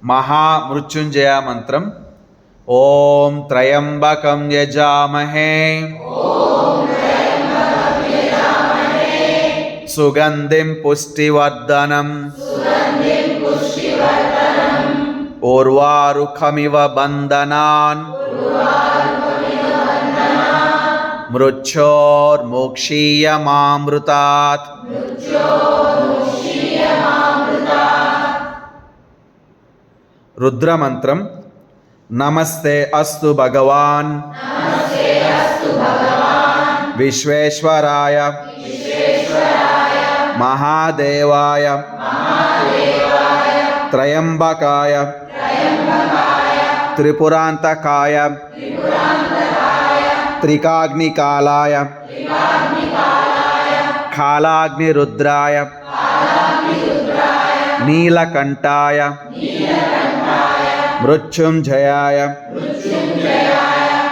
महामृत्युंजय मंत्रम। ओम त्रयंबकं यजामहे सुगंधिं पुष्टिवर्धनम् उर्वारुकमिव बंधनान् मृच्छोर्मुक्षीयमामृतात्। रुद्र मंत्रम। नमस्ते अस्तु भगवान विश्वेश्वराय महादेवाय त्रयंबकाय त्रिपुरांतकाय त्रिकाग्निकालाय कालाग्निरुद्राय नीलकंठाय मृत्युंजयाय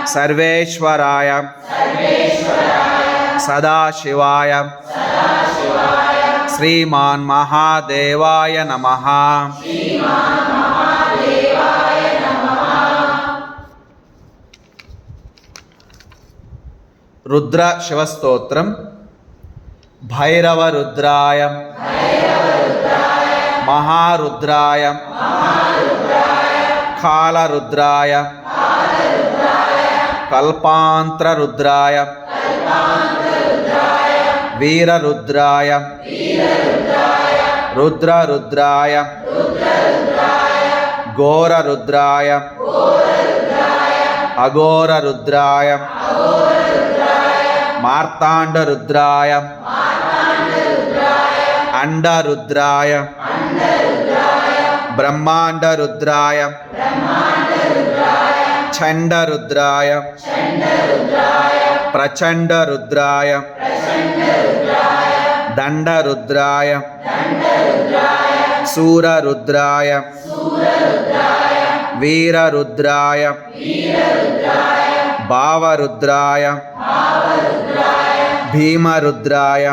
सर्वेश्वराय सदाशिवाय श्रीमान महादेवाय नमः। रुद्र शिवस्तोत्रम। भैरव रुद्राय महारुद्राय काल रुद्राय कल्पांतर रुद्राय वीर रुद्राय रुद्र रुद्राय घोर रुद्राय अघोर रुद्राय मार्तांड रुद्राय अंड रुद्राय ब्रह्मांड रुद्राय चंड रुद्राय प्रचंड रुद्राय दंड रुद्राय सूर रुद्राय वीर रुद्राय भाव रुद्राय भीम रुद्राय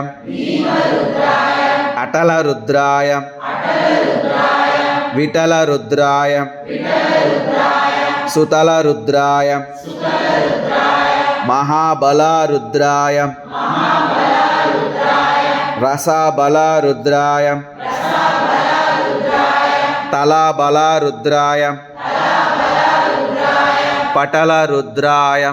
अटल रुद्राय विटल रुद्राय सुतल रुद्राय महाबल रुद्राय रसबल रुद्राय तलबल रुद्राय पटल रुद्राय